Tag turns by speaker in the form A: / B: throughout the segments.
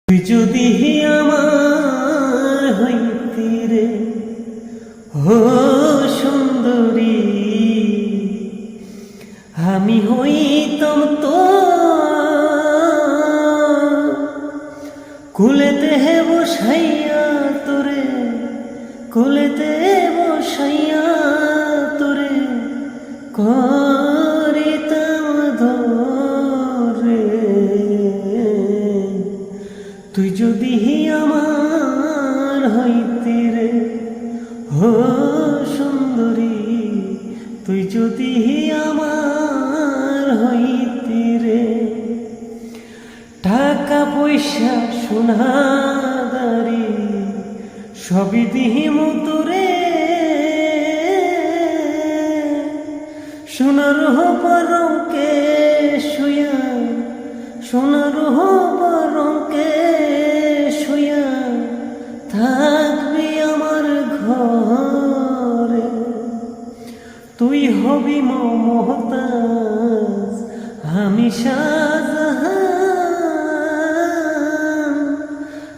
A: তুই যদি আমার হইতি রে ও সুন্দরী, আমি হইতাম তো কুলেতে বসাইয়া তোরে, কুলেতে বসাইয়া তোরে করিতাম ধরে। তুই যদি আমার হইতি রে ও সুন্দরী, তুই যদি আমার হইতি রে। টাকা পয়সা সোনা দাড়ি সবই দিহিমু তোরে, সোনার পরঙ্কে শুয়া, সোনার পরঙ্কে শুয়া থাকবি আমার ঘরে। তুই হবি মমতাজ, আমি শাহজাহান।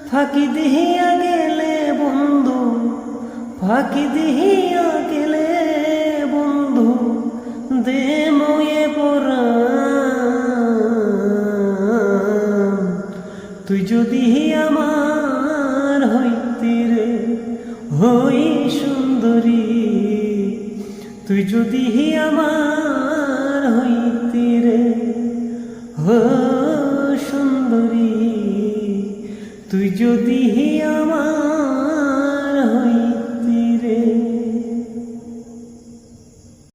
A: ফাঁকি দিহিয়া গেলে বন্ধু, ফাঁকি দিহিয়া গেলে বন্ধু দে ময়ে পরাণ। তুই যদি আমার হইতি রে হই সুন্দরী, তুই যদি আমার হইতি রে ও সুন্দরী, তুই যদি আমার